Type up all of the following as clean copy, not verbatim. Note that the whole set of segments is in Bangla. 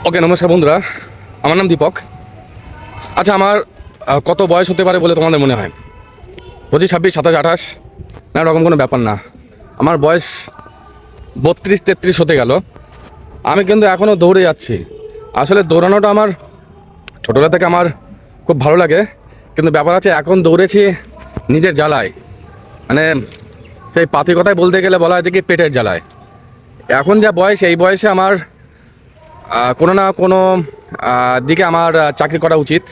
ওকে, নমস্কার বন্ধুরা। আমার নাম দীপক। আচ্ছা, আমার কত বয়স হতে পারে বলে তোমাদের মনে হয়? 25, 26, 27, 28? না, এরকম কোনো ব্যাপার না। আমার বয়স 32, 33 হতে গেল। আমি কিন্তু এখনও দৌড়ে যাচ্ছি। আসলে দৌড়ানোটা আমার ছোটোবেলা থেকে আমার খুব ভালো লাগে, কিন্তু ব্যাপার আছে এখন দৌড়েছি নিজের জ্বালায়। মানে সেই পাতি কথায় বলতে গেলে বলা হয় যে কি পেটের জ্বালায়। এখন যা বয়স, এই বয়সে আমার কোনো না কোনো দিকে আমার চাকরি করা উচিত।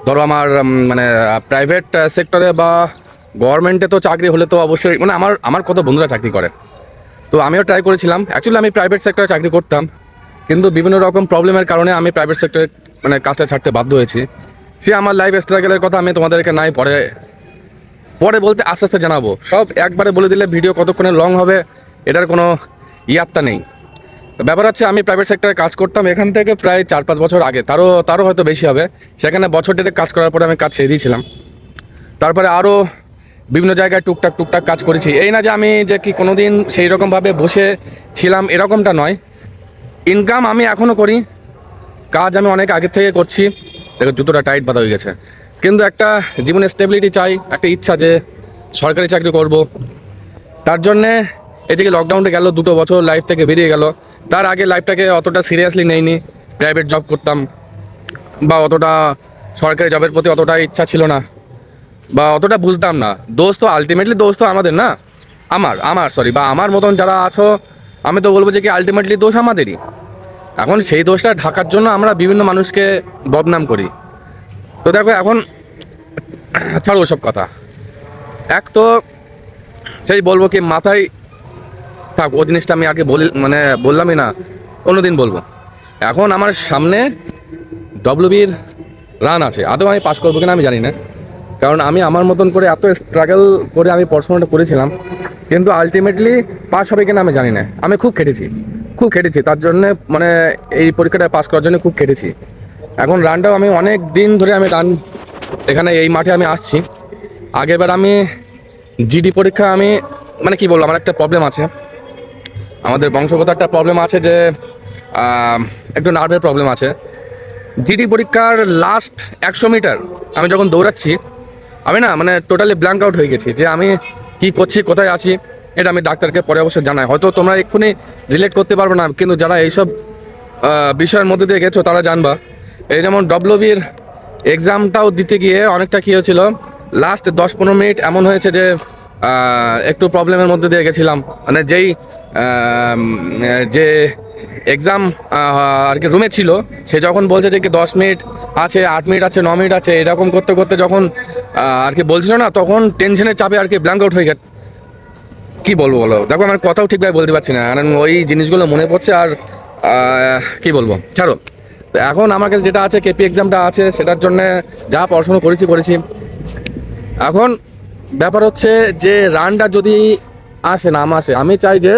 ধরো আমার মানে প্রাইভেট সেক্টরে বা গভর্নমেন্টে তো চাকরি হলে তো অবশ্যই, মানে আমার আমার কত বন্ধুরা চাকরি করে, তো আমিও ট্রাই করেছিলাম। অ্যাকচুয়ালি আমি প্রাইভেট সেক্টরে চাকরি করতাম, কিন্তু বিভিন্ন রকম প্রবলেমের কারণে আমি প্রাইভেট সেক্টরে মানে কাজটা ছাড়তে বাধ্য হয়েছি। সে আমার লাইফ স্ট্রাগলের কথা আমি তোমাদেরকে নাই পরে পরে বলতে আস্তে আস্তে জানাবো। সব একবারে বলে দিলে ভিডিও কতক্ষণে লং হবে এটার কোনো ইয়াত্তা নেই। ব্যাপার হচ্ছে আমি প্রাইভেট সেক্টরে কাজ করতাম এখান থেকে প্রায় 4-5 বছর আগে, তারও হয়তো বেশি হবে। সেখানে বছর দেড়েক কাজ করার পরে আমি কাজ ছেড়ে দিয়েছিলাম। তারপরে আরও বিভিন্ন জায়গায় টুকটাক কাজ করেছি। এই না যে আমি যে কি কোনো দিন সেই রকমভাবে বসে ছিলাম, এরকমটা নয়। ইনকাম আমি এখনও করি, কাজ আমি অনেক আগের থেকে করছি। দেখো জুতোটা টাইট বাঁধা হয়ে গেছে, কিন্তু একটা জীবনে স্টেবিলিটি চাই, একটা ইচ্ছা যে সরকারি চাকরি করব। তার জন্যে এদিকে লকডাউনে গেল 2 বছর, লাইফ থেকে বেরিয়ে গেল। তার আগে লাইফটাকে অতটা সিরিয়াসলি নেইনি। প্রাইভেট জব করতাম বা অতটা সরকারি জবের প্রতি অতটা ইচ্ছা ছিল না বা অতটা বুঝতাম না। দোষ তো আলটিমেটলি দোষ তো আমাদের না, আমার সরি বা আমার মতন যারা আছো, আমি তো বলবো যে কি আলটিমেটলি দোষ আমাদেরই। এখন সেই দোষটা ঢাকার জন্য আমরা বিভিন্ন মানুষকে বদনাম করি। তো দেখো এখন ছাড়ো ওসব কথা। এক তো সেই বলবো কি মাথায় থাক, ও জিনিসটা আমি আগে মানে বললামই না, অন্যদিন বলবো। এখন আমার সামনে ডব্লিউবির রান আছে। আদৌ আমি পাস করবো কিনা আমি জানি না, কারণ আমি আমার মতন করে এত স্ট্রাগল করে আমি পড়াশোনাটা করেছিলাম, কিন্তু আলটিমেটলি পাস হবে কিনা আমি জানি না। আমি খুব খেটেছি তার জন্যে, মানে এই পরীক্ষাটা পাস করার জন্য খুব খেটেছি। এখন রানটাও আমি অনেক দিন ধরে আমি রান এখানে এই মাঠে আমি আসছি। আগেরবার আমি জিডি পরীক্ষা আমি মানে কি বলবো, আমার একটা প্রবলেম আছে, আমাদের বংশগত একটা প্রবলেম আছে যে একটু নার্ভের প্রবলেম আছে। জিডি পরীক্ষার লাস্ট 100 মিটার আমি যখন দৌড়াচ্ছি, আমি না মানে টোটালি ব্ল্যাঙ্ক আউট হয়ে গেছি যে আমি কি করছি, কোথায় আছি। এটা আমি ডাক্তারকে পরে অবশ্যই জানাই, হয়তো তোমরা এক্ষুনি রিলেট করতে পারবে না, কিন্তু যারা এইসব বিষয়ের মধ্যে দিয়ে গেছো তারা জানবা। এই যেমন ডব্লিউবির এক্সামটাও দিতে গিয়ে অনেকটা কী হয়েছিল, লাস্ট 10-15 মিনিট এমন হয়েছে যে একটু প্রবলেমের মধ্যে দিয়ে গেছিলাম। মানে যে এক্সাম আর কি রুমে ছিল, সে যখন বলছে যে কি 10 মিনিট আছে, 8 মিনিট আছে, 9 মিনিট আছে, এরকম করতে করতে যখন আর কি বলছিল না, তখন টেনশনের চাপে আর কি ব্ল্যাঙ্ক আউট হয়ে গেছে। কী বলবো বলো, দেখো আমার কথাও ঠিকভাবে বলতে পারছি না, কারণ ওই জিনিসগুলো মনে পড়ছে। আর কি বলবো, ছাড়ো। তো এখন আমার কাছে যেটা আছে, কেপি এক্সামটা আছে, সেটার জন্যে যা পড়াশুনো করেছি। এখন ব্যাপার হচ্ছে যে রানটা যদি আসে নাম আসে, আমি চাই যে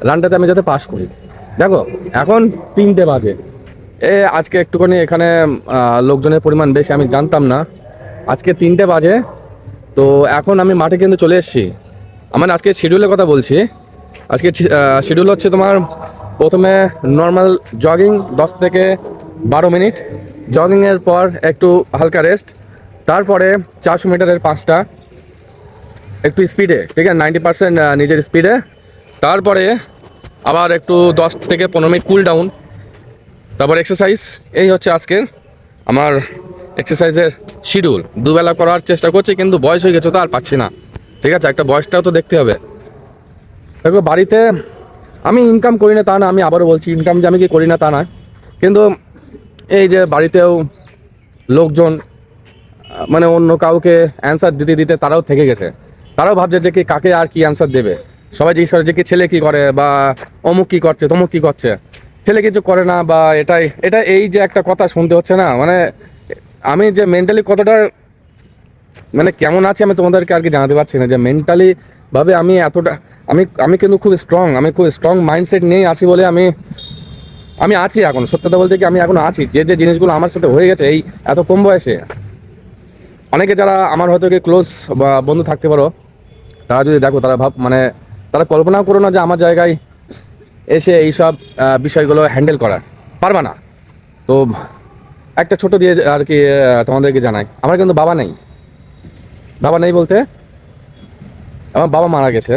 রানটাতে আমি যাতে পাস করি। দেখো এখন 3টে বাজে, আজকে একটুখানি এখানে লোকজনের পরিমাণ বেশি, আমি জানতাম না। আজকে 3টে বাজে, তো এখন আমি মাঠে কিন্তু চলে এসেছি। আমার আজকে শিডিউলের কথা বলছি। আজকে শিডিউল হচ্ছে তোমার প্রথমে নর্মাল জগিং 10 থেকে 12 মিনিট, জগিংয়ের পর একটু হালকা রেস্ট, তারপরে 400 মিটারের 5টা একটু স্পিডে, ঠিক আছে, 90% নিজের স্পিডে, তারপরে আবার একটু 10 থেকে 15 মিনিট কুল ডাউন, তারপর এক্সারসাইজ। এই হচ্ছে আজকের আমার এক্সারসাইজের শিডিউল। দুবেলা করার চেষ্টা করছি, কিন্তু বয়স হয়ে গেছে তো আর পাচ্ছি না। ঠিক আছে, একটা বয়সটাও তো দেখতে হবে। দেখো বাড়িতে আমি ইনকাম করি না তা না, আমি আবারও বলছি ইনকাম যে আমি কি করি না তা না, কিন্তু এই যে বাড়িতেও লোকজন মানে অন্য কাউকে অ্যান্সার দিতে দিতে তারাও থেকে গেছে। তারাও ভাবছে যে কি কাকে আর কি অ্যান্সার দেবে। সবাই জিজ্ঞেস করে যে কি ছেলে কী করে, বা অমুক কী করছে, তমুক কী করছে। ছেলে কিছু করে না, বা এটা এই যে একটা কথা শুনতে হচ্ছে না, মানে আমি যে মেন্টালি কতটা মানে কেমন আছে আমি তোমাদেরকে আর কি জানাতে পারছি না, যে মেন্টালি ভাবে আমি এতটা আমি কিন্তু খুব স্ট্রং মাইন্ডসেট নিয়েই আছি বলে আমি আছি এখন। সত্যতা বলতে কি আমি এখন আছি, যে জিনিসগুলো আমার সাথে হয়ে গেছে এই এত কম বয়সে। অনেকে যারা আমার হয়তো কি ক্লোজ বা বন্ধু থাকতে পারো, তারা যদি দেখো, তারা মানে তারা কল্পনাও করো না যে আমার জায়গায় এসে এইসব বিষয়গুলো হ্যান্ডেল করা পারবা না। তো একটা ছোট দিয়ে আর কি তোমাদেরকে জানাই, আমার কিন্তু বাবা নেই। বাবা নেই বলতে আমার বাবা মারা গেছে,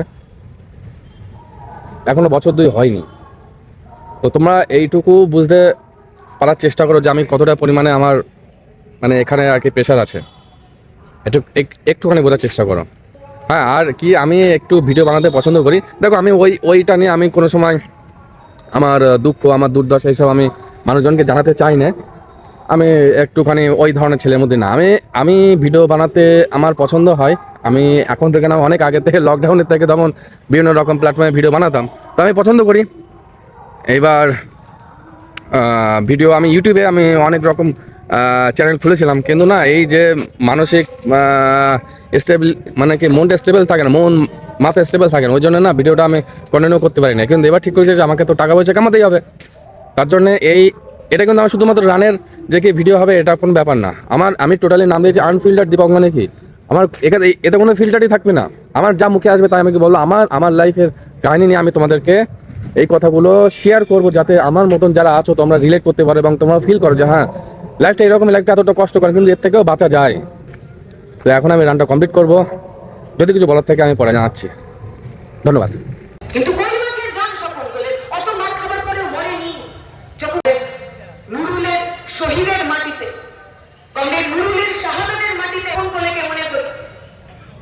এখনো বছর 2 হয়নি। তো তোমরা এইটুকু বুঝতে পারার চেষ্টা করো যে আমি কতটা পরিমাণে আমার মানে এখানে আর কি প্রেশার আছে, একটুখানি বোঝার চেষ্টা করো। হ্যাঁ, আর কি আমি একটু ভিডিও বানাতে পছন্দ করি। দেখো আমি ওইটা নিয়ে আমি কোনো সময় আমার দুঃখ, আমার দুর্দশা এইসব আমি মানুষজনকে জানাতে চাই না। আমি একটুখানি ওই ধরনের ছেলের মধ্যে না। আমি ভিডিও বানাতে আমার পছন্দ হয়। আমি এখন থেকে না, অনেক আগে থেকে, লকডাউনের থেকে তখন বিভিন্ন রকম প্ল্যাটফর্মে ভিডিও বানাতাম, তো আমি পছন্দ করি। এইবার ভিডিও আমি ইউটিউবে আমি অনেক রকম চ্যানেল খুলেছিলাম, কিন্তু না এই যে মানসিক স্টেবল মানে কি মনটা স্টেবল থাকে না, মাথা স্টেবল থাকে না, ওই জন্য না ভিডিওটা আমি কন্টিনিউ করতে পারি না। কিন্তু এবার ঠিক করেছি যে আমাকে তো টাকা পয়সা কামাতেই হবে, তার জন্যে এটা কিন্তু আমার শুধুমাত্র রানের যে কি ভিডিও হবে এটা কোনো ব্যাপার না। আমি টোটালি নাম দিয়েছি আনফিল্টার দীপক। মানে কি আমার এখানে এতে কোনো ফিল্টারই থাকবে না, আমার যা মুখে আসবে তাই আমি কি বলবো, আমার লাইফের কাহিনী নিয়ে আমি তোমাদেরকে এই কথাগুলো শেয়ার করবো, যাতে আমার মতন যারা আছো তোমরা রিলেট করতে পারো এবং তোমরা ফিল করো যে হ্যাঁ লাইফটা এরকম, লাইফটা এতটা কষ্ট করে কিন্তু এর থেকেও বাঁচা যায়। তো এখন আমি রানটা কমপ্লিট করবো, যদি কিছু বলার থেকে আমি পরে জানাচ্ছি। ধন্যবাদ। কিন্তু কই মাছের গান সফল হলে অত মার খাবার পরেও মরেনি। যখন নুরুলের শহীদের মাটিতে, কমরেড নুরুলের শাহাদাতের মাটিতে কোন কোলেকে মনে করি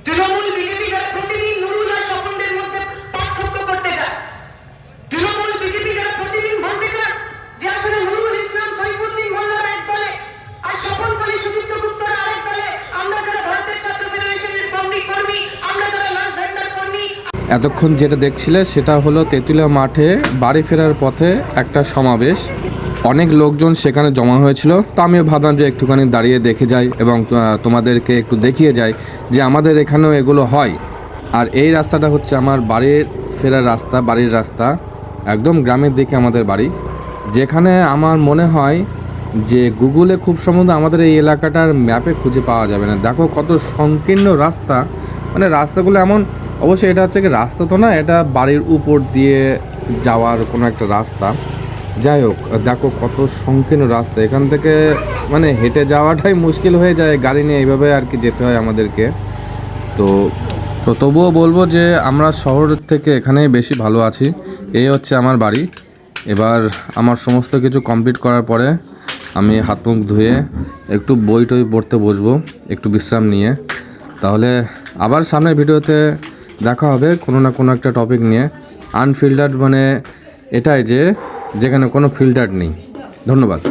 তৃণমূল বিজেপি যারা প্রতিদিন নুরুল আর স্বপনদের মধ্যে পার্থক্য করতে যায়, তৃণমূল বিজেপি যারা প্রতিদিন বলতে চান যে আসলে নুরুল ইসলাম সৈফুদ্দিন মোল্লার এক দলে আর স্বপন কলি সুদীপ্ত গুপ্তর আরেক দলে, আমরা যারা ভারতের ছাত্র ফেডারেশনের কর্মী, আমরা যারা লাল ঝান্ডার কর্মী। এতক্ষণ যেটা দেখছিলে সেটা হলো তেঁতুলিয়া মাঠে বাড়ি ফেরার পথে একটা সমাবেশ, অনেক লোকজন সেখানে জমা হয়েছিল। তো আমিও ভাবলাম যে একটুখানি দাঁড়িয়ে দেখে যাই এবং তোমাদেরকে একটু দেখিয়ে যাই যে আমাদের এখানেও এগুলো হয়। আর এই রাস্তাটা হচ্ছে আমার বাড়ির ফেরার রাস্তা, বাড়ির রাস্তা, একদম গ্রামের দিকে আমাদের বাড়ি, যেখানে আমার মনে হয় যে গুগলে খুব সম্ভবত আমাদের এই এলাকাটার ম্যাপে খুঁজে পাওয়া যাবে না। দেখো কত সংকীর্ণ রাস্তা, মানে রাস্তাগুলো এমন, অবশ্যই এটা হচ্ছে কি রাস্তা তো না, এটা বাড়ির উপর দিয়ে যাওয়ার কোনো একটা রাস্তা। যাই হোক, দেখো কত সংকীর্ণ রাস্তা, এখান থেকে মানে হেঁটে যাওয়াটাই মুশকিল হয়ে যায়, গাড়ি নিয়ে এইভাবে আর কি যেতে হয় আমাদেরকে। তো তবুও বলবো যে আমরা শহর থেকে এখানেই বেশি ভালো আছি। এই হচ্ছে আমার বাড়ি। এবার আমার সমস্ত কিছু কমপ্লিট করার পরে আমি হাত মুখ ধুয়ে একটু বই টই পড়তে বসবো, একটু বিশ্রাম নিয়ে। তাহলে আবার সামনের ভিডিওতে দেখা হবে কোনো না কোনো একটা টপিক নিয়ে। আনফিল্টার্ড মানে এটাই যে যেখানে কোনো ফিল্টার নেই। ধন্যবাদ।